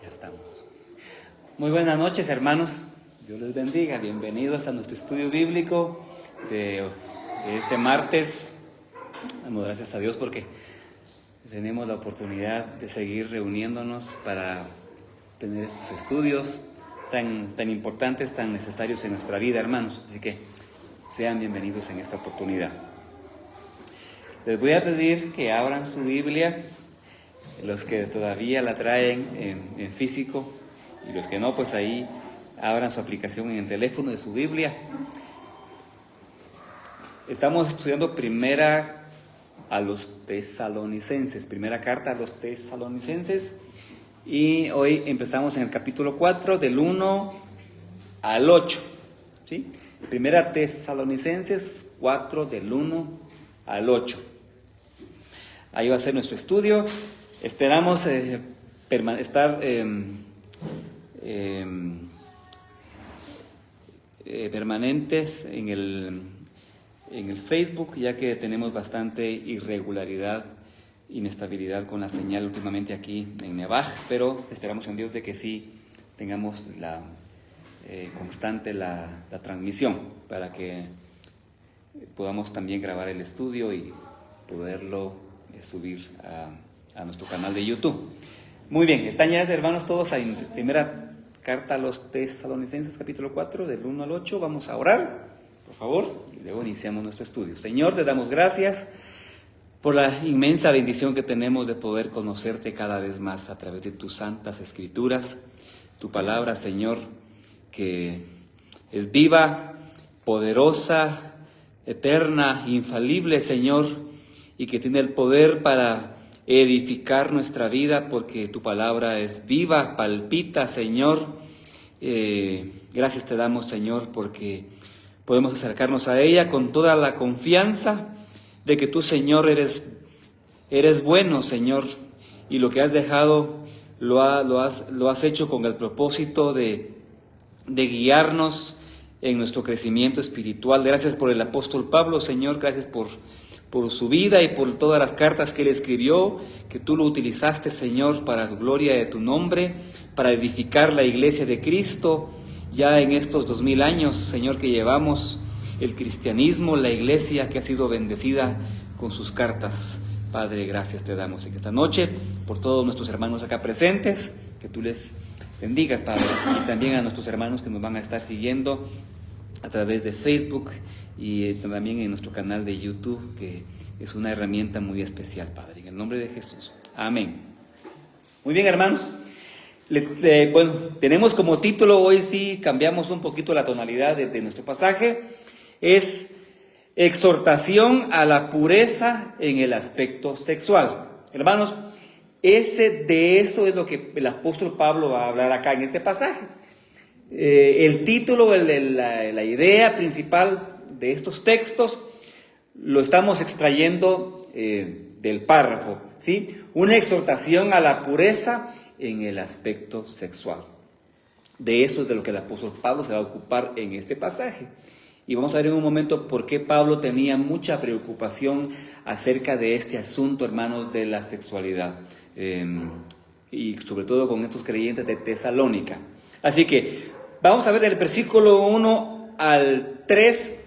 Ya estamos. Muy buenas noches, hermanos. Dios les bendiga. Bienvenidos a nuestro estudio bíblico de este martes. Damos gracias a Dios porque tenemos la oportunidad de seguir reuniéndonos para tener estos estudios tan importantes, tan necesarios en nuestra vida, hermanos. Así que sean bienvenidos en esta oportunidad. Les voy a pedir que abran su Biblia, los que todavía la traen en físico, y los que no, pues ahí abran su aplicación en el teléfono de su Biblia. Estamos estudiando primera a los tesalonicenses, primera carta a los tesalonicenses, y hoy empezamos en el capítulo 4, del 1 al 8, ¿sí? Primera Tesalonicenses 4, del 1 al 8. Ahí va a ser nuestro estudio. Esperamos estar permanentes en el Facebook, ya que tenemos bastante irregularidad, inestabilidad con la señal últimamente aquí en Nevaj, pero esperamos en Dios de que sí tengamos constante la transmisión para que podamos también grabar el estudio y poderlo subir a nuestro canal de YouTube. Muy bien, están ya, hermanos, todos en primera carta a los tesalonicenses, capítulo 4, del 1 al 8. Vamos a orar, por favor, y luego iniciamos nuestro estudio. Señor, te damos gracias por la inmensa bendición que tenemos de poder conocerte cada vez más a través de tus santas escrituras, tu palabra, Señor, que es viva, poderosa, eterna, infalible, Señor, y que tiene el poder para edificar nuestra vida, porque tu palabra es viva, palpita, Señor. Gracias te damos, Señor, porque podemos acercarnos a ella con toda la confianza de que tú, Señor, eres bueno, Señor, y lo que has dejado lo has hecho con el propósito de guiarnos en nuestro crecimiento espiritual. Gracias por el apóstol Pablo, Señor, gracias por su vida y por todas las cartas que él escribió, que tú lo utilizaste, Señor, para la gloria de tu nombre, para edificar la iglesia de Cristo, ya en estos 2000 años, Señor, que llevamos el cristianismo, la iglesia que ha sido bendecida con sus cartas. Padre, gracias te damos en esta noche por todos nuestros hermanos acá presentes, que tú les bendigas, Padre, y también a nuestros hermanos que nos van a estar siguiendo a través de Facebook y también en nuestro canal de YouTube, que es una herramienta muy especial, Padre, en el nombre de Jesús. Amén. Muy bien, hermanos. Bueno, tenemos como título, hoy sí cambiamos un poquito la tonalidad de nuestro pasaje, es exhortación a la pureza en el aspecto sexual. Hermanos, de eso es lo que el apóstol Pablo va a hablar acá en este pasaje. El título, la idea principal de estos textos lo estamos extrayendo del párrafo, ¿sí? Una exhortación a la pureza en el aspecto sexual. De eso es de lo que el apóstol Pablo se va a ocupar en este pasaje. Y vamos a ver en un momento por qué Pablo tenía mucha preocupación acerca de este asunto, hermanos, de la sexualidad. Y sobre todo con estos creyentes de Tesalónica. Así que vamos a ver del versículo 1 al 3a.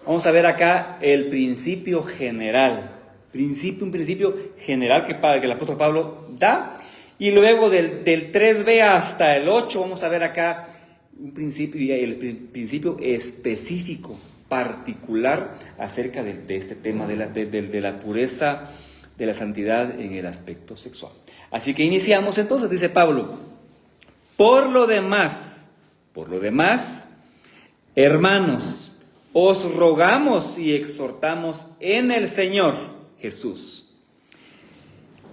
Vamos a ver acá el principio general. Un principio general que el apóstol Pablo da. Y luego del 3b hasta el 8 vamos a ver acá un principio, el principio específico, particular acerca de este tema de la pureza, de la santidad en el aspecto sexual. Así que iniciamos entonces, dice Pablo: Por lo demás, hermanos, os rogamos y exhortamos en el Señor Jesús,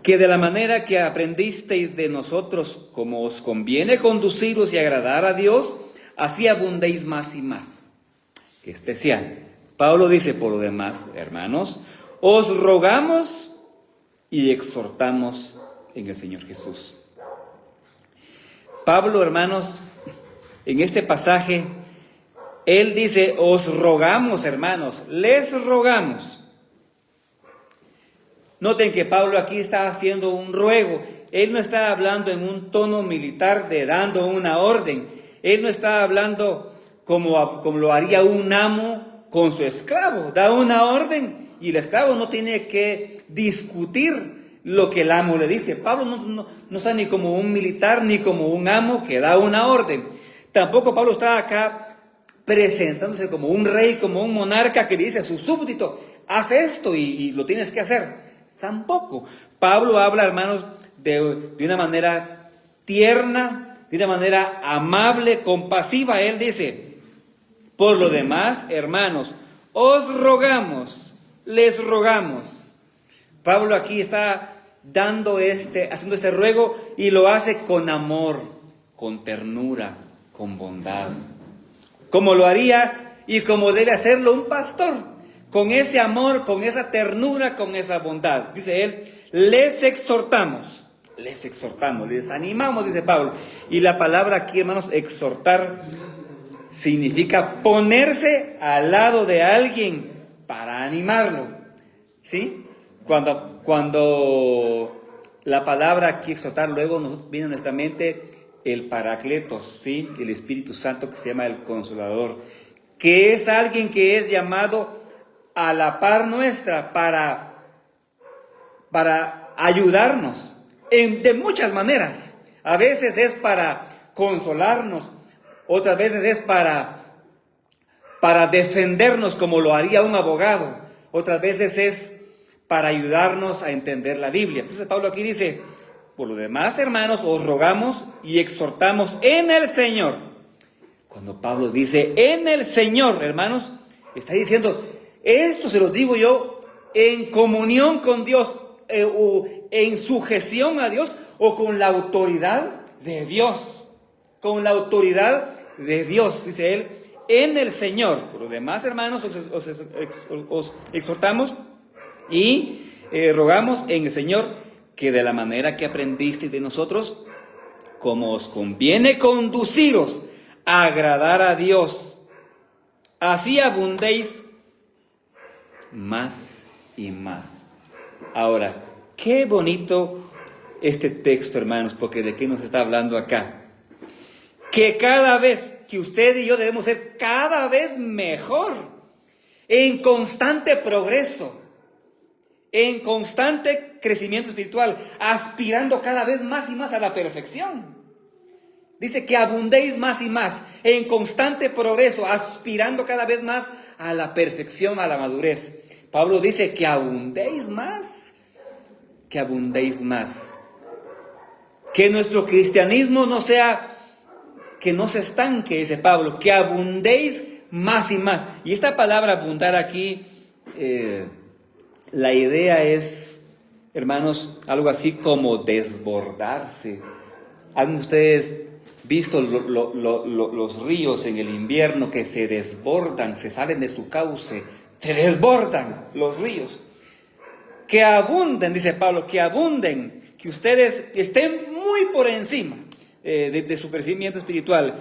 que de la manera que aprendisteis de nosotros, como os conviene conduciros y agradar a Dios, así abundéis más y más. Qué especial. Pablo dice: por lo demás, hermanos, os rogamos y exhortamos en el Señor Jesús. Pablo, hermanos, en este pasaje, él dice: os rogamos, hermanos, les rogamos. Noten que Pablo aquí está haciendo un ruego. Él no está hablando en un tono militar de dando una orden. Él no está hablando como lo haría un amo con su esclavo. Da una orden y el esclavo no tiene que discutir lo que el amo le dice. Pablo no está ni como un militar ni como un amo que da una orden. Tampoco Pablo está acá presentándose como un rey, como un monarca que le dice a su súbdito, haz esto y lo tienes que hacer. Tampoco. Pablo habla, hermanos, de una manera tierna, de una manera amable, compasiva. Él dice, por lo demás, hermanos, os rogamos, les rogamos. Pablo aquí está haciendo este ruego y lo hace con amor, con ternura, con bondad. Como lo haría y como debe hacerlo un pastor, con ese amor, con esa ternura, con esa bondad. Dice él, les exhortamos, les animamos, dice Pablo. Y la palabra aquí, hermanos, exhortar, significa ponerse al lado de alguien para animarlo. ¿Sí? Cuando la palabra aquí exhortar, luego nos viene a nuestra mente el Paracletos, ¿sí? El Espíritu Santo, que se llama el Consolador, que es alguien que es llamado a la par nuestra para ayudarnos de muchas maneras. A veces es para consolarnos, otras veces es para defendernos como lo haría un abogado, otras veces es para ayudarnos a entender la Biblia. Entonces Pablo aquí dice, por lo demás, hermanos, os rogamos y exhortamos en el Señor. Cuando Pablo dice en el Señor, hermanos, está diciendo, esto se lo digo yo en comunión con Dios, o en sujeción a Dios, o con la autoridad de Dios. Con la autoridad de Dios, dice él, en el Señor. Por lo demás, hermanos, os exhortamos y rogamos en el Señor que de la manera que aprendisteis de nosotros, como os conviene conduciros a agradar a Dios, así abundéis más y más. Ahora, qué bonito este texto, hermanos, porque ¿de qué nos está hablando acá? Que cada vez que usted y yo debemos ser cada vez mejor, en constante progreso, en constante crecimiento espiritual, aspirando cada vez más y más a la perfección. Dice que abundéis más y más, en constante progreso, aspirando cada vez más a la perfección, a la madurez. Pablo dice que abundéis más, que abundéis más. Que nuestro cristianismo no sea, que no se estanque, dice Pablo, que abundéis más y más. Y esta palabra abundar aquí, la idea es, hermanos, algo así como desbordarse. ¿Han ustedes visto los ríos en el invierno que se desbordan, se salen de su cauce, se desbordan los ríos? Que abunden, dice Pablo, que abunden, que ustedes estén muy por encima de su crecimiento espiritual,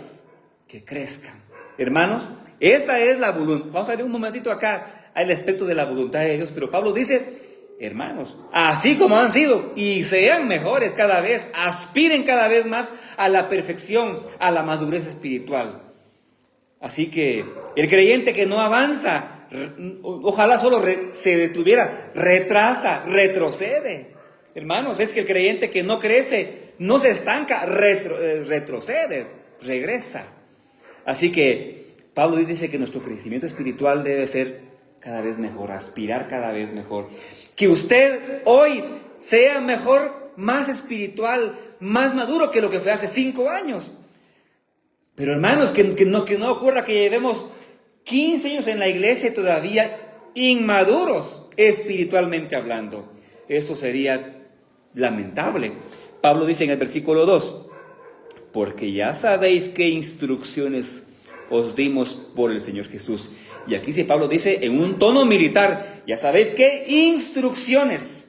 que crezcan. Hermanos, esa es la voluntad. Vamos a ver un momentito acá al aspecto de la voluntad de Dios, pero Pablo dice, hermanos, así como han sido, y sean mejores cada vez, aspiren cada vez más a la perfección, a la madurez espiritual. Así que el creyente que no avanza, ojalá solo se detuviera, retrasa, retrocede. Hermanos, es que el creyente que no crece, no se estanca, retrocede, regresa. Así que Pablo dice que nuestro crecimiento espiritual debe ser cada vez mejor, aspirar cada vez mejor. Que usted hoy sea mejor, más espiritual, más maduro que lo que fue hace 5 años. Pero hermanos, que no ocurra que llevemos 15 años en la iglesia y todavía inmaduros espiritualmente hablando. Eso sería lamentable. Pablo dice en el versículo 2, porque ya sabéis qué instrucciones os dimos por el Señor Jesús. Y aquí Pablo dice en un tono militar, ya sabéis qué instrucciones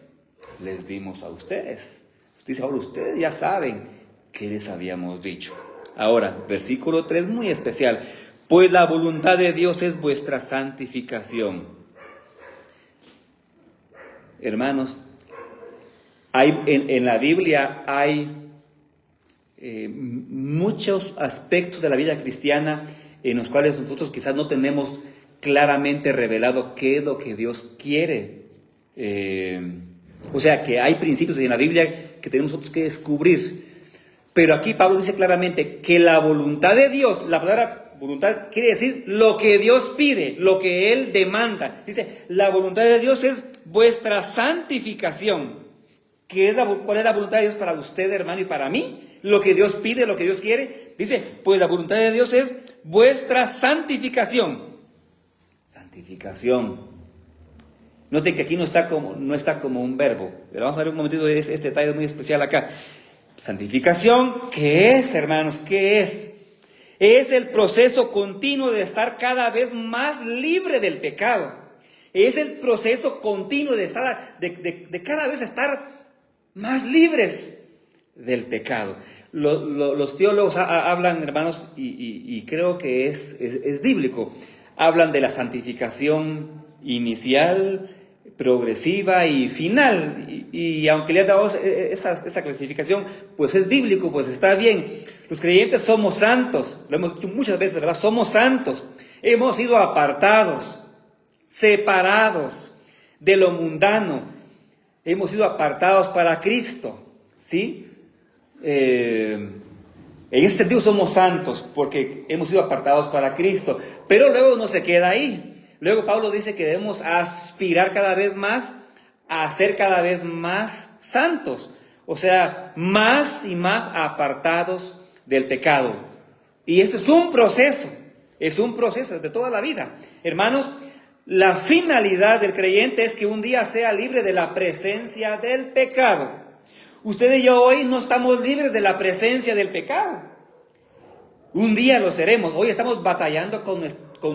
les dimos a ustedes. Dice Pablo, ustedes ya saben qué les habíamos dicho. Ahora, versículo 3, muy especial. Pues la voluntad de Dios es vuestra santificación. Hermanos, En la Biblia hay muchos aspectos de la vida cristiana en los cuales nosotros quizás no tenemos claramente revelado qué es lo que Dios quiere. O sea, que hay principios en la Biblia que tenemos nosotros que descubrir. Pero aquí Pablo dice claramente que la voluntad de Dios, la palabra voluntad quiere decir lo que Dios pide, lo que Él demanda. Dice, la voluntad de Dios es vuestra santificación. ¿Cuál es la voluntad de Dios para usted, hermano, y para mí? Lo que Dios pide, lo que Dios quiere. Dice, pues la voluntad de Dios es vuestra santificación. Santificación. Noten que aquí no está como un verbo. Pero vamos a ver un momentito, este detalle muy especial acá. Santificación, ¿qué es, hermanos? ¿Qué es? Es el proceso continuo de estar cada vez más libre del pecado. Es el proceso continuo de cada vez estar más libres del pecado. Los teólogos hablan, hermanos, y creo que es bíblico. Hablan de la santificación inicial, progresiva y final. Y aunque le han dado esa clasificación, pues es bíblico, pues está bien. Los creyentes somos santos, lo hemos dicho muchas veces, ¿verdad? Somos santos. Hemos sido apartados, separados de lo mundano. Hemos sido apartados para Cristo, ¿sí? En ese sentido somos santos porque hemos sido apartados para Cristo. Pero luego no se queda ahí. Luego Pablo dice que debemos aspirar cada vez más a ser cada vez más santos. O sea, más y más apartados del pecado. Y esto es un proceso de toda la vida. Hermanos, la finalidad del creyente es que un día sea libre de la presencia del pecado. Usted y yo hoy no estamos libres de la presencia del pecado. Un día lo seremos. Hoy estamos batallando con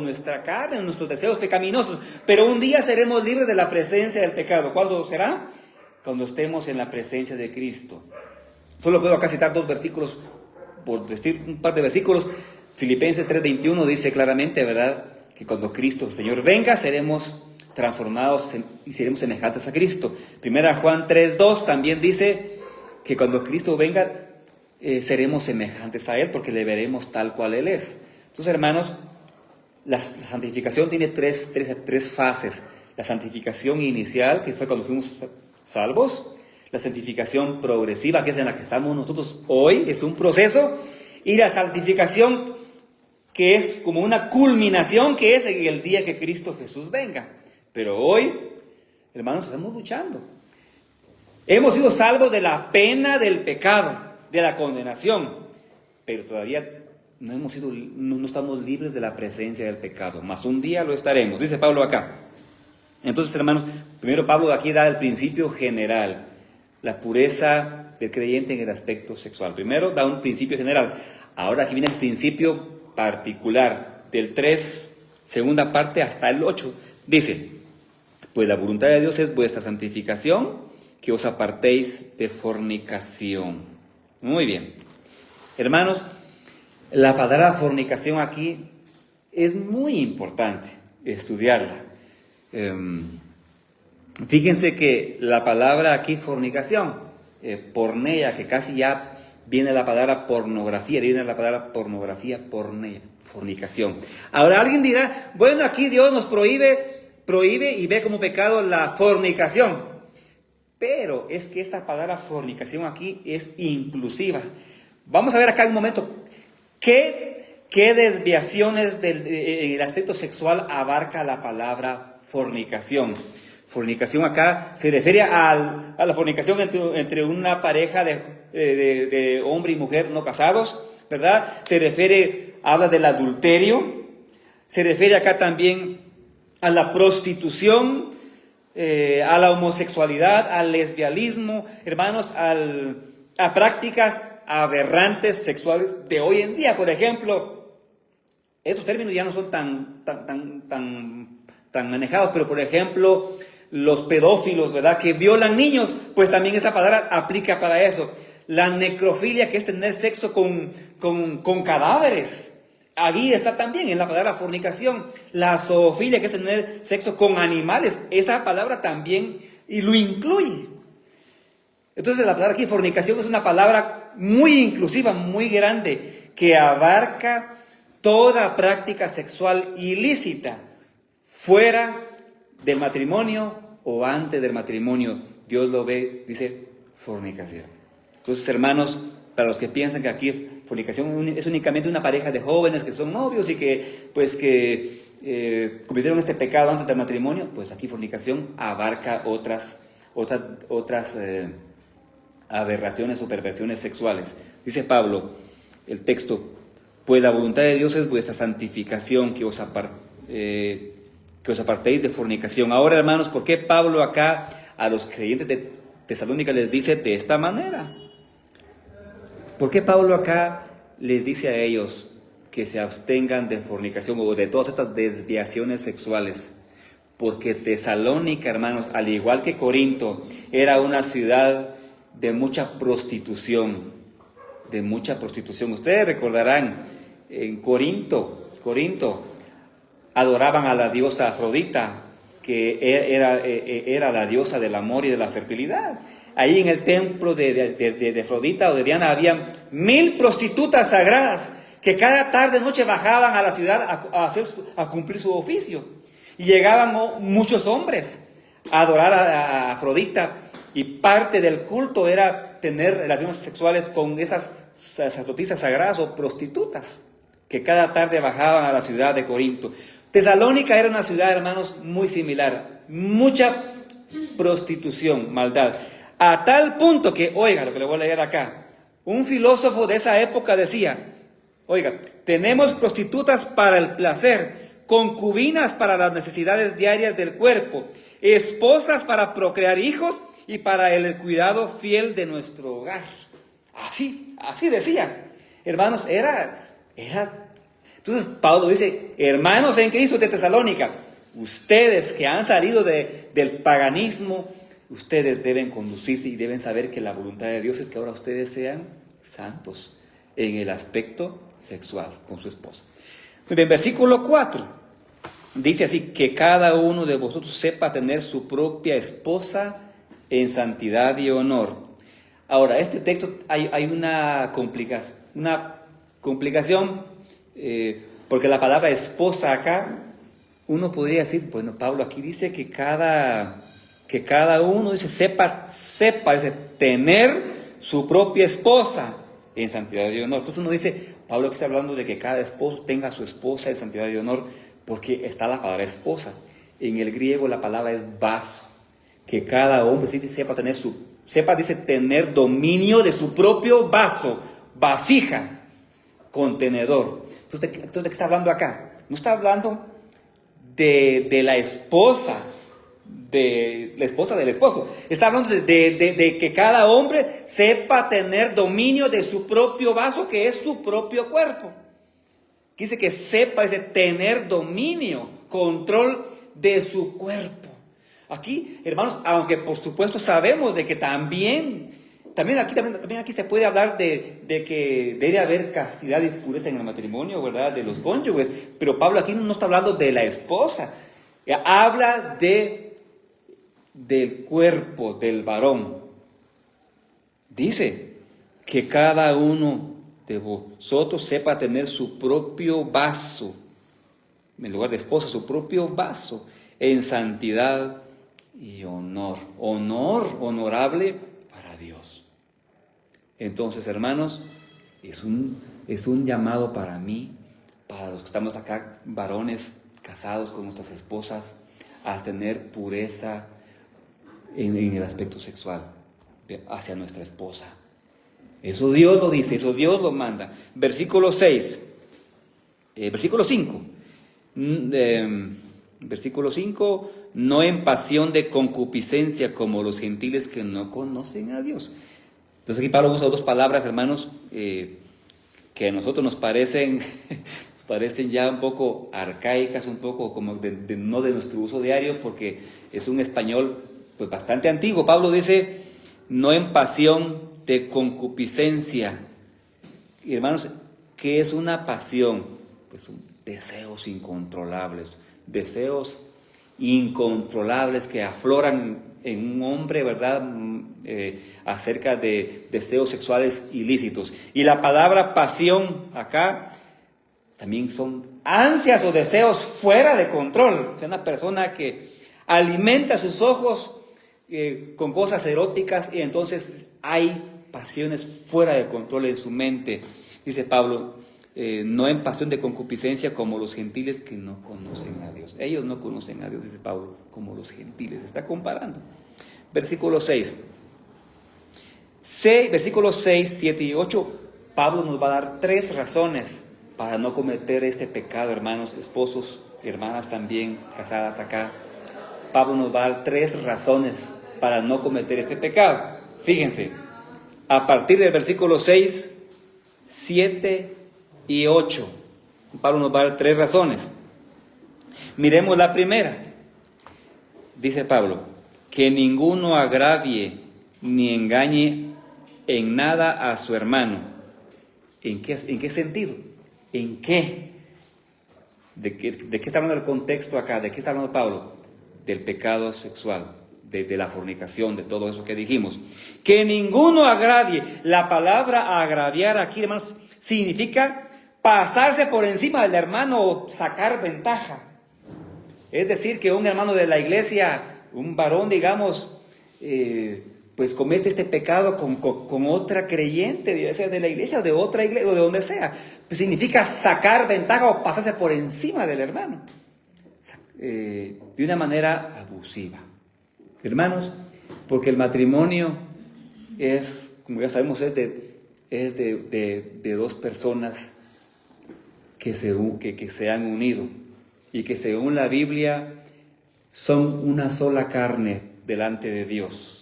nuestra carne, nuestros deseos pecaminosos. Pero un día seremos libres de la presencia del pecado. ¿Cuándo será? Cuando estemos en la presencia de Cristo. Solo puedo acá citar 2 versículos, por decir un par de versículos. Filipenses 3:21 dice claramente, ¿verdad?, que cuando Cristo, el Señor, venga, seremos transformados y seremos semejantes a Cristo. Primera Juan 3:2 también dice que cuando Cristo venga, seremos semejantes a Él porque le veremos tal cual Él es. Entonces, hermanos, la santificación tiene tres fases. La santificación inicial, que fue cuando fuimos salvos. La santificación progresiva, que es en la que estamos nosotros hoy, es un proceso. Y la santificación que es como una culminación, que es en el día que Cristo Jesús venga. Pero hoy, hermanos, estamos luchando. Hemos sido salvos de la pena del pecado, de la condenación, pero todavía no estamos libres de la presencia del pecado, mas un día lo estaremos, dice Pablo acá. Entonces, hermanos, primero Pablo aquí da el principio general, la pureza del creyente en el aspecto sexual. Primero da un principio general, ahora aquí viene el principio particular, del 3, segunda parte hasta el 8, dice, pues la voluntad de Dios es vuestra santificación, que os apartéis de fornicación. Muy bien, hermanos, la palabra fornicación aquí es muy importante estudiarla. Fíjense que la palabra aquí fornicación, porneia, que casi ya viene la palabra pornografía, porneia, fornicación. Ahora alguien dirá, bueno, aquí Dios nos prohíbe y ve como pecado la fornicación. Pero es que esta palabra fornicación aquí es inclusiva. Vamos a ver acá un momento, ¿qué desviaciones en el aspecto sexual abarca la palabra fornicación? Fornicación acá se refiere a la fornicación entre una pareja de hombre y mujer no casados, ¿verdad? Habla del adulterio, se refiere acá también a la prostitución, a la homosexualidad, al lesbianismo, hermanos, a prácticas aberrantes sexuales de hoy en día. Por ejemplo, estos términos ya no son tan manejados, pero por ejemplo, los pedófilos, ¿verdad?, que violan niños, pues también esta palabra aplica para eso. La necrofilia, que es tener sexo con cadáveres, ahí está también en la palabra fornicación. La zoofilia, que es tener sexo con animales, esa palabra también y lo incluye. Entonces la palabra aquí, fornicación, es una palabra muy inclusiva, muy grande, que abarca toda práctica sexual ilícita, fuera del matrimonio o antes del matrimonio. Dios lo ve, dice, fornicación. Entonces, hermanos, para los que piensan que aquí fornicación es únicamente una pareja de jóvenes que son novios y que, pues, cometieron este pecado antes del matrimonio, pues aquí fornicación abarca otras aberraciones o perversiones sexuales. Dice Pablo, el texto, pues la voluntad de Dios es vuestra santificación, que os apartéis de fornicación. Ahora, hermanos, ¿por qué Pablo acá a los creyentes de Tesalónica les dice de esta manera? ¿Por qué Pablo acá les dice a ellos que se abstengan de fornicación o de todas estas desviaciones sexuales? Porque Tesalónica, hermanos, al igual que Corinto, era una ciudad de mucha prostitución, Ustedes recordarán, en Corinto, adoraban a la diosa Afrodita, que era la diosa del amor y de la fertilidad. Ahí en el templo de Afrodita o de Diana habían 1000 prostitutas sagradas que cada tarde y noche bajaban a la ciudad a cumplir su oficio. Y llegaban muchos hombres a adorar a Afrodita, y parte del culto era tener relaciones sexuales con esas sacerdotisas sagradas o prostitutas que cada tarde bajaban a la ciudad de Corinto. Tesalónica era una ciudad, hermanos, muy similar. Mucha prostitución, maldad. A tal punto que, oiga, lo que le voy a leer acá, un filósofo de esa época decía, oiga, tenemos prostitutas para el placer, concubinas para las necesidades diarias del cuerpo, esposas para procrear hijos y para el cuidado fiel de nuestro hogar. Así decía. Hermanos, era. Entonces Pablo dice, hermanos en Cristo de Tesalónica, ustedes que han salido del paganismo, ustedes deben conducirse y deben saber que la voluntad de Dios es que ahora ustedes sean santos en el aspecto sexual con su esposa. Muy bien, versículo 4. Dice así, que cada uno de vosotros sepa tener su propia esposa en santidad y honor. Ahora, este texto hay una complicación, porque la palabra esposa acá, uno podría decir, bueno, Pablo aquí dice que cada uno dice, sepa, dice, tener su propia esposa en santidad y honor. Entonces uno dice, Pablo aquí está hablando de que cada esposo tenga a su esposa en santidad y honor, porque está la palabra esposa. En el griego la palabra es vaso, que cada hombre sí sepa dice tener dominio de su propio vaso, vasija, contenedor. Entonces, ¿de qué está hablando acá? No está hablando de la esposa, del esposo. Está hablando de que cada hombre sepa tener dominio de su propio vaso, que es su propio cuerpo. Dice que sepa, dice tener dominio, control de su cuerpo. Aquí, hermanos, aunque por supuesto sabemos de que también aquí se puede hablar de que debe haber castidad y pureza en el matrimonio, ¿verdad? De los cónyuges. Pero Pablo aquí no está hablando de la esposa. Habla del cuerpo del varón. Dice que cada uno de vosotros sepa tener su propio vaso, en lugar de esposa, su propio vaso, en santidad y honor. Honorable para Dios. Entonces, hermanos, es un llamado para mí, para los que estamos acá, varones casados con nuestras esposas, a tener pureza en el aspecto sexual hacia nuestra esposa. Eso Dios lo dice, eso Dios lo manda. Versículo 5. Versículo 5, no en pasión de concupiscencia como los gentiles que no conocen a Dios. Entonces aquí Pablo usa dos palabras, hermanos, que a nosotros nos parecen ya un poco arcaicas, un poco como no de nuestro uso diario, porque es un español pues bastante antiguo. Pablo dice, no en pasión de concupiscencia. Y hermanos, ¿qué es una pasión? Pues deseos incontrolables que afloran en un hombre, ¿verdad? acerca de deseos sexuales ilícitos. Y la palabra pasión acá también son ansias o deseos fuera de control. Es una persona que alimenta sus ojos con cosas eróticas y entonces hay pasiones fuera de control en su mente. Dice Pablo, no en pasión de concupiscencia como los gentiles que no conocen a Dios. Ellos no conocen a Dios, dice Pablo, como los gentiles. Está comparando. Versículo 6. Versículos 6, 7 y 8, Pablo nos va a dar 3 razones para no cometer este pecado, hermanos, esposos y hermanas también casadas acá. Pablo nos va a dar 3 razones para no cometer este pecado. Fíjense, a partir del versículo 6, 7 y 8, Pablo nos va a dar 3 razones. Miremos la primera. Dice Pablo, que ninguno agravie ni engañe en nada a su hermano. ¿En qué sentido? ¿En qué? ¿De qué está hablando el contexto acá? ¿De qué está hablando Pablo? Del pecado sexual, de la fornicación, de todo eso que dijimos. Que ninguno agravie. La palabra agraviar aquí, hermanos, significa pasarse por encima del hermano o sacar ventaja. Es decir, que un hermano de la iglesia, un varón, digamos, pues comete este pecado con otra creyente, ya sea de la iglesia o de otra iglesia o de donde sea. Pues significa sacar ventaja o pasarse por encima del hermano, de una manera abusiva. Hermanos, porque el matrimonio es, como ya sabemos, es de 2 personas que se han unido y que según la Biblia son una sola carne delante de Dios.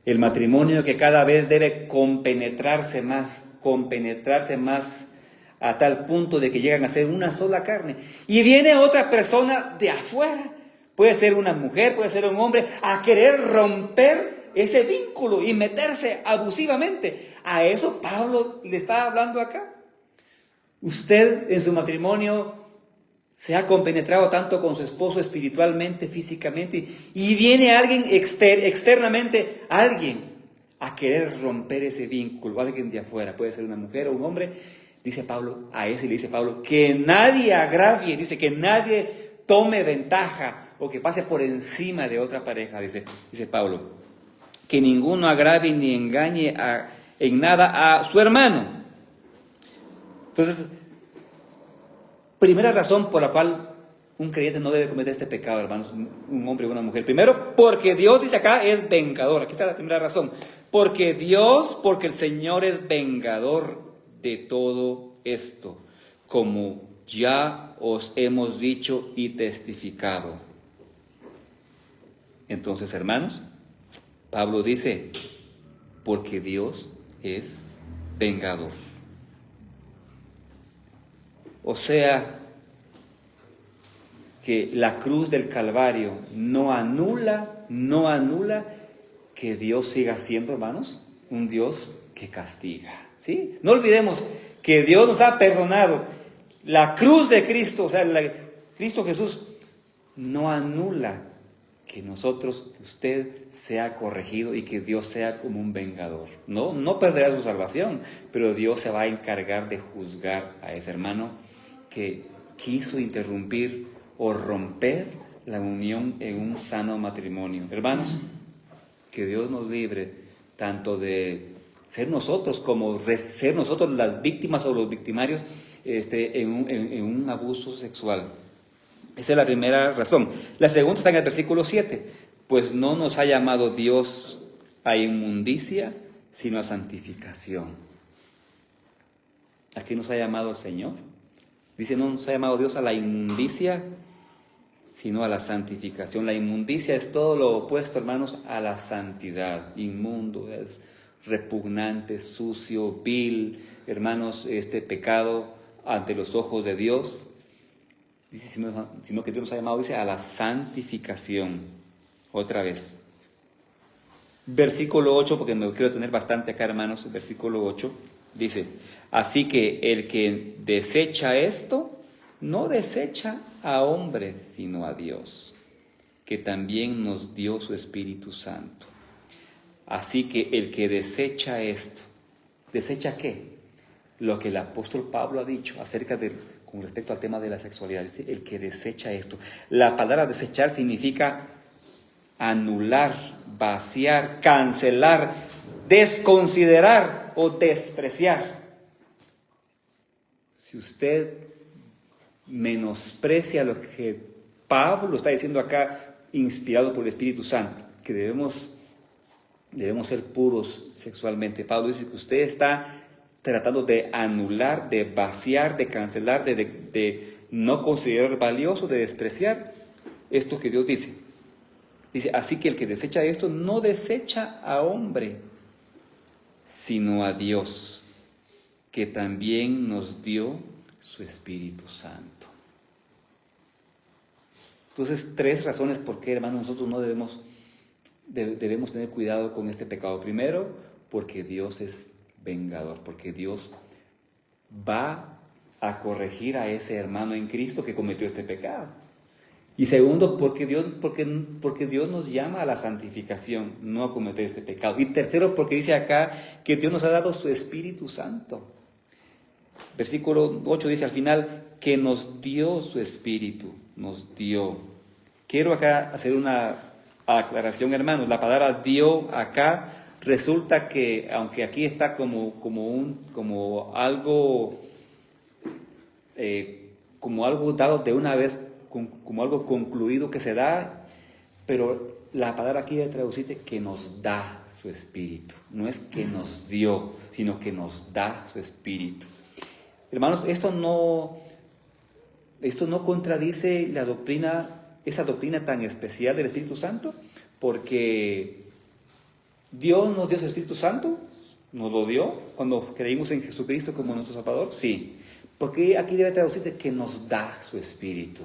El matrimonio que cada vez debe compenetrarse más a tal punto de que llegan a ser una sola carne. Y viene otra persona de afuera, puede ser una mujer, puede ser un hombre, a querer romper ese vínculo y meterse abusivamente. A eso Pablo le está hablando acá. Usted en su matrimonio se ha compenetrado tanto con su esposo espiritualmente, físicamente, y viene alguien externamente, alguien a querer romper ese vínculo, alguien de afuera, puede ser una mujer o un hombre. Dice Pablo, a ese le dice Pablo, que nadie agravie, dice que nadie tome ventaja o que pase por encima de otra pareja, dice Pablo, que ninguno agravie ni engañe en nada a su hermano. Entonces, primera razón por la cual un creyente no debe cometer este pecado, hermanos, un hombre o una mujer. Primero, porque Dios, dice acá, es vengador. Aquí está la primera razón. Porque el Señor es vengador de todo esto, como ya os hemos dicho y testificado. Entonces, hermanos, Pablo dice, porque Dios es vengador. O sea, que la cruz del Calvario no anula que Dios siga siendo, hermanos, un Dios que castiga, ¿sí? No olvidemos que Dios nos ha perdonado. La cruz de Cristo, o sea, Cristo Jesús, no anula que usted sea corregido y que Dios sea como un vengador. No perderá su salvación, pero Dios se va a encargar de juzgar a ese hermano que quiso interrumpir o romper la unión en un sano matrimonio. Hermanos, que Dios nos libre tanto de ser nosotros como ser nosotros las víctimas o los victimarios en un abuso sexual. Esa es la primera razón. La segunda está en el versículo 7. Pues no nos ha llamado Dios a inmundicia, sino a santificación. ¿A qué nos ha llamado el Señor? Dice, no nos ha llamado Dios a la inmundicia, sino a la santificación. La inmundicia es todo lo opuesto, hermanos, a la santidad. Inmundo, es repugnante, sucio, vil, hermanos, este pecado ante los ojos de Dios. Dice, sino que Dios nos ha llamado, dice, a la santificación. Otra vez. Versículo 8, porque me quiero tener bastante acá, hermanos. Versículo 8 dice, así que el que desecha esto, no desecha a hombre, sino a Dios, que también nos dio su Espíritu Santo. Así que el que desecha esto, ¿desecha qué? Lo que el apóstol Pablo ha dicho con respecto al tema de la sexualidad. Dice, el que desecha esto. La palabra desechar significa anular, vaciar, cancelar, desconsiderar o despreciar. Si usted menosprecia lo que Pablo está diciendo acá, inspirado por el Espíritu Santo, que debemos ser puros sexualmente. Pablo dice que usted está tratando de anular, de vaciar, de cancelar, de no considerar valioso, de despreciar esto que Dios dice. Dice, así que el que desecha esto no desecha a hombre, sino a Dios, que también nos dio su Espíritu Santo. Entonces, 3 razones por qué, hermanos, nosotros no debemos tener cuidado con este pecado. Primero, porque Dios es vengador, porque Dios va a corregir a ese hermano en Cristo que cometió este pecado. Y segundo, porque Dios nos llama a la santificación, no a cometer este pecado. Y tercero, porque dice acá que Dios nos ha dado su Espíritu Santo. Versículo 8 dice al final que nos dio su Espíritu, nos dio. Quiero acá hacer una aclaración, hermanos. La palabra dio acá resulta que, aunque aquí está como algo dado de una vez, como algo concluido que se da, pero la palabra aquí debe traducirse que nos da su Espíritu. No es que nos dio, sino que nos da su Espíritu. Hermanos, esto no contradice esa doctrina tan especial del Espíritu Santo, porque Dios nos dio su Espíritu Santo, nos lo dio cuando creímos en Jesucristo como nuestro Salvador, sí. Porque aquí debe traducirse que nos da su Espíritu.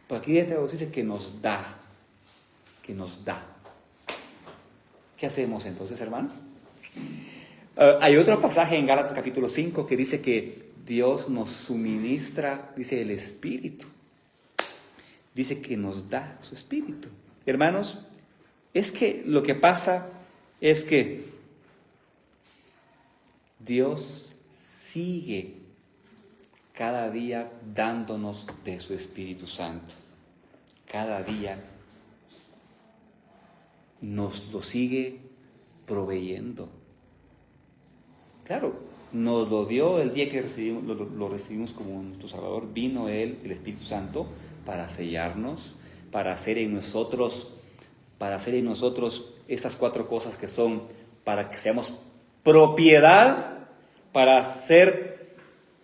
Porque aquí debe traducirse que nos da. ¿Qué hacemos entonces, hermanos? Hay otro pasaje en Gálatas capítulo 5 que dice que Dios nos suministra, dice el Espíritu. Dice que nos da su Espíritu. Hermanos, es que lo que pasa es que Dios sigue cada día dándonos de su Espíritu Santo. Cada día nos lo sigue proveyendo. Claro, nos lo dio el día que lo recibimos como nuestro Salvador. Vino Él, el Espíritu Santo, para sellarnos, para hacer en nosotros estas 4 cosas que son para que seamos propiedad, para ser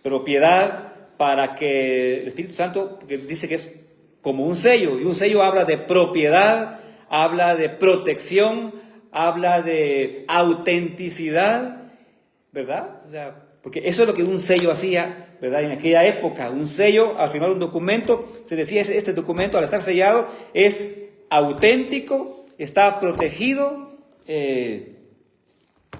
propiedad, para que el Espíritu Santo, que dice que es como un sello, y un sello habla de propiedad, habla de protección, habla de autenticidad, ¿verdad? O sea, porque eso es lo que un sello hacía, ¿verdad? En aquella época, un sello, al firmar un documento, se decía, este documento al estar sellado es auténtico, está protegido,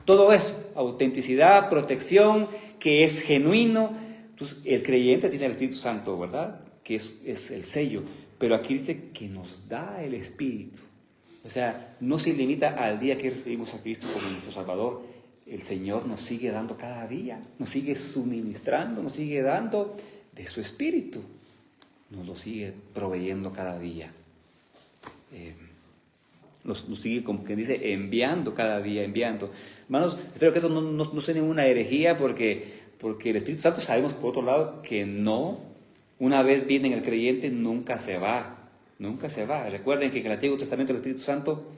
todo eso, autenticidad, protección, que es genuino. Entonces, el creyente tiene el Espíritu Santo, ¿verdad? Que es el sello, pero aquí dice que nos da el Espíritu. O sea, no se limita al día que recibimos a Cristo como nuestro Salvador. El Señor nos sigue dando cada día, nos sigue suministrando, nos sigue dando de su Espíritu. Nos lo sigue proveyendo cada día. Nos sigue, como que dice, enviando cada día, enviando. Hermanos, espero que esto no sea ninguna herejía, porque el Espíritu Santo sabemos, por otro lado, que no, una vez viene en el creyente, nunca se va. Nunca se va. Recuerden que en el Antiguo Testamento el Espíritu Santo,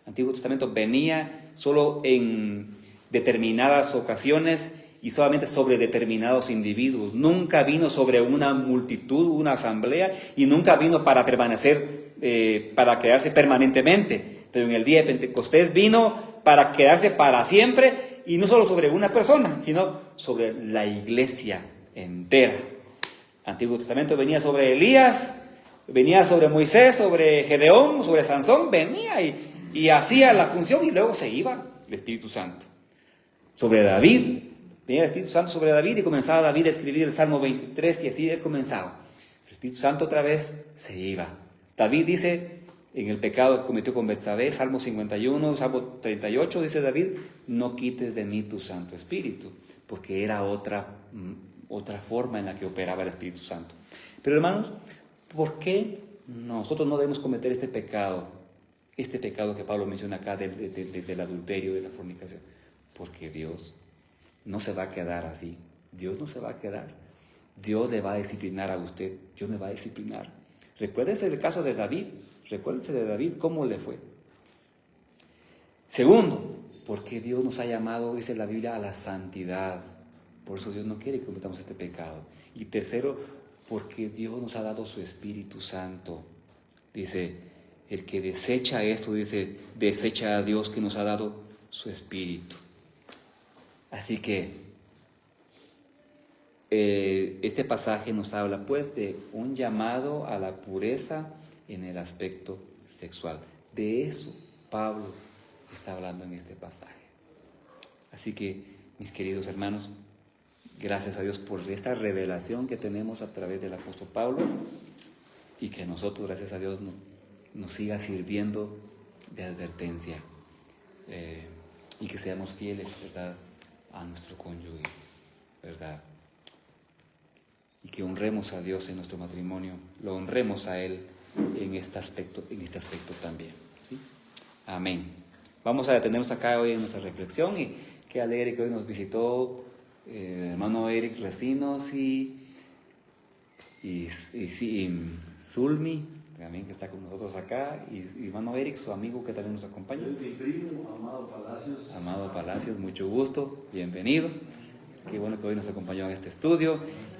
Antiguo Testamento, venía solo en determinadas ocasiones y solamente sobre determinados individuos. Nunca vino sobre una multitud, una asamblea, y nunca vino para permanecer, para quedarse permanentemente. Pero en el día de Pentecostés vino para quedarse para siempre, y no solo sobre una persona, sino sobre la iglesia entera. Antiguo Testamento venía sobre Elías, venía sobre Moisés, sobre Gedeón, sobre Sansón, venía y hacía la función, y luego se iba el Espíritu Santo. Sobre David, venía el Espíritu Santo sobre David, y comenzaba David a escribir el Salmo 23, y así él comenzaba. El Espíritu Santo otra vez se iba. David dice, en el pecado que cometió con Betsabé, Salmo 51, Salmo 38, dice David, no quites de mí tu Santo Espíritu, porque era otra forma en la que operaba el Espíritu Santo. Pero hermanos, ¿por qué nosotros no debemos cometer este pecado que Pablo menciona acá del adulterio, de la fornicación? Porque Dios no se va a quedar así. Dios no se va a quedar. Dios le va a disciplinar a usted. Dios me va a disciplinar. Recuérdese del caso de David. Recuérdese de David cómo le fue. Segundo, porque Dios nos ha llamado, dice la Biblia, a la santidad. Por eso Dios no quiere que cometamos este pecado. Y tercero, porque Dios nos ha dado su Espíritu Santo. Dice, el que desecha esto, dice, desecha a Dios que nos ha dado su Espíritu. Así que este pasaje nos habla pues de un llamado a la pureza en el aspecto sexual. De eso Pablo está hablando en este pasaje. Así que, mis queridos hermanos, gracias a Dios por esta revelación que tenemos a través del apóstol Pablo, y que nosotros, gracias a Dios, nos siga sirviendo de advertencia, y que seamos fieles, ¿verdad?, a nuestro cónyuge, ¿verdad? Y que honremos a Dios en nuestro matrimonio, lo honremos a Él en este aspecto también, ¿sí? Amén. Vamos a detenernos acá hoy en nuestra reflexión, y qué alegre que hoy nos visitó hermano Eric Recinos y Zulmi, también, que está con nosotros acá, y hermano Eric, su amigo, que también nos acompaña. Mi primo, Amado Palacios. Amado Palacios, mucho gusto, bienvenido. Qué bueno que hoy nos acompañó en este estudio.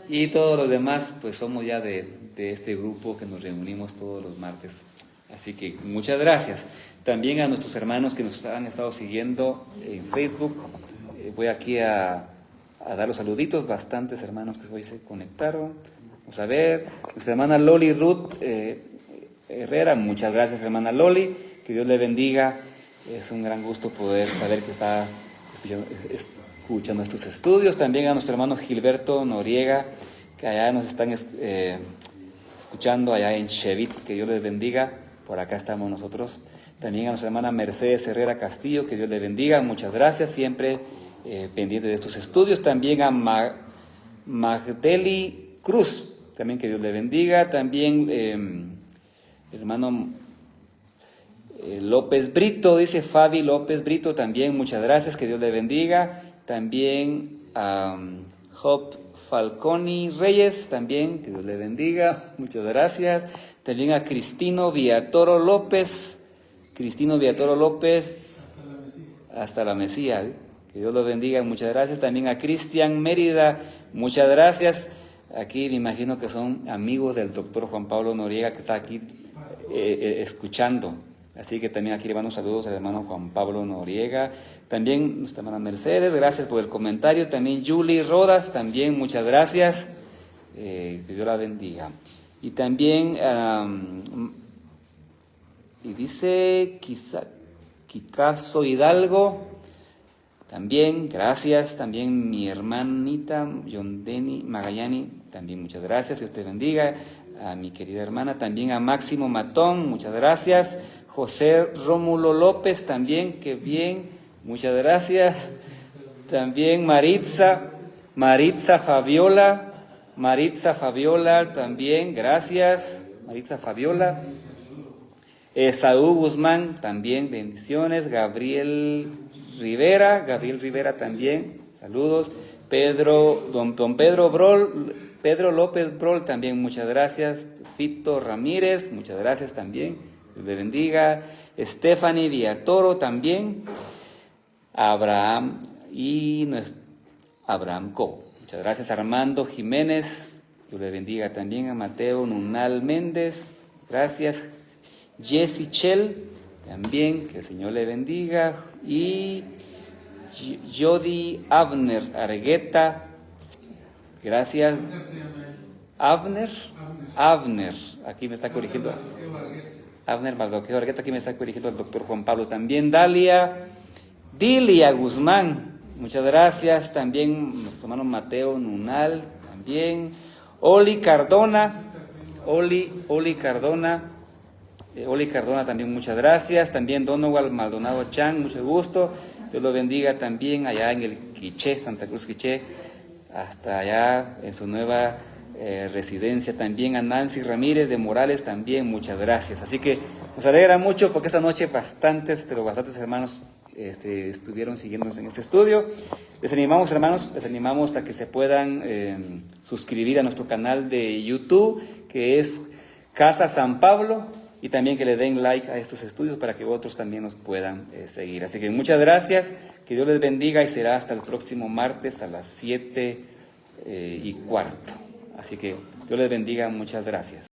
Y todos los demás, pues somos ya de este grupo que nos reunimos todos los martes. Así que muchas gracias. También a nuestros hermanos que nos han estado siguiendo en Facebook. Voy aquí a dar los saluditos, bastantes hermanos que hoy se conectaron. Vamos a ver, nuestra hermana Loli Ruth Herrera, muchas gracias hermana Loli, que Dios le bendiga. Es un gran gusto poder saber que está escuchando estos estudios. También a nuestro hermano Gilberto Noriega, que allá nos están escuchando allá en Chevit, que Dios les bendiga. Por acá estamos nosotros. También a nuestra hermana Mercedes Herrera Castillo, que Dios le bendiga, muchas gracias, siempre pendiente de estos estudios. También a Magdeli Cruz, también que Dios le bendiga. También hermano López Brito, dice Fabi López Brito, también muchas gracias, que Dios le bendiga. También a Job Falconi Reyes, también que Dios le bendiga, muchas gracias. También a Cristino Villatoro López, hasta la Mesía, que Dios lo bendiga, muchas gracias. También a Cristian Mérida, muchas gracias. Aquí me imagino que son amigos del doctor Juan Pablo Noriega, que está aquí escuchando. Así que también aquí le mando saludos al hermano Juan Pablo Noriega. También nuestra hermana Mercedes, gracias por el comentario. También Julie Rodas, también muchas gracias. Que Dios la bendiga. Y también, y dice Kikazo Hidalgo, también gracias. También mi hermanita Yondeni Magallani, también muchas gracias, que Dios te bendiga. A mi querida hermana, también a Máximo Matón, muchas gracias. José Rómulo López, también, que bien, muchas gracias. También Maritza Fabiola, también, gracias. Maritza Fabiola. Saúl Guzmán, también, bendiciones. Gabriel Rivera también, saludos. Don Pedro López Brol, también, muchas gracias. Fito Ramírez, muchas gracias también. Dios le bendiga. Stephanie Villatoro también. Abraham Co. Muchas gracias. Armando Jiménez, Dios le bendiga también. A Mateo Nunal Méndez, gracias. Jessy Chell, también, que el Señor le bendiga. Y Jody Abner Argueta, gracias. Abner, aquí me está corrigiendo. Abner Mardoqueo Argueta, aquí me está corrigiendo el doctor Juan Pablo. También Dilia Guzmán, muchas gracias. También nuestro hermano Mateo Nunal, también. Oli Cardona, Oli Cardona también muchas gracias. También Donoval Maldonado Chan, mucho gusto. Dios lo bendiga también allá en el Quiché, Santa Cruz Quiché, hasta allá en su nueva residencia. También a Nancy Ramírez de Morales también muchas gracias. Así que nos alegra mucho porque esta noche bastantes hermanos estuvieron siguiéndonos en este estudio. Les animamos, hermanos, a que se puedan suscribir a nuestro canal de YouTube, que es Casa San Pablo, y también que le den like a estos estudios para que otros también nos puedan seguir. Así que muchas gracias, que Dios les bendiga y será hasta el próximo martes a las 7:15. Así que Dios les bendiga, muchas gracias.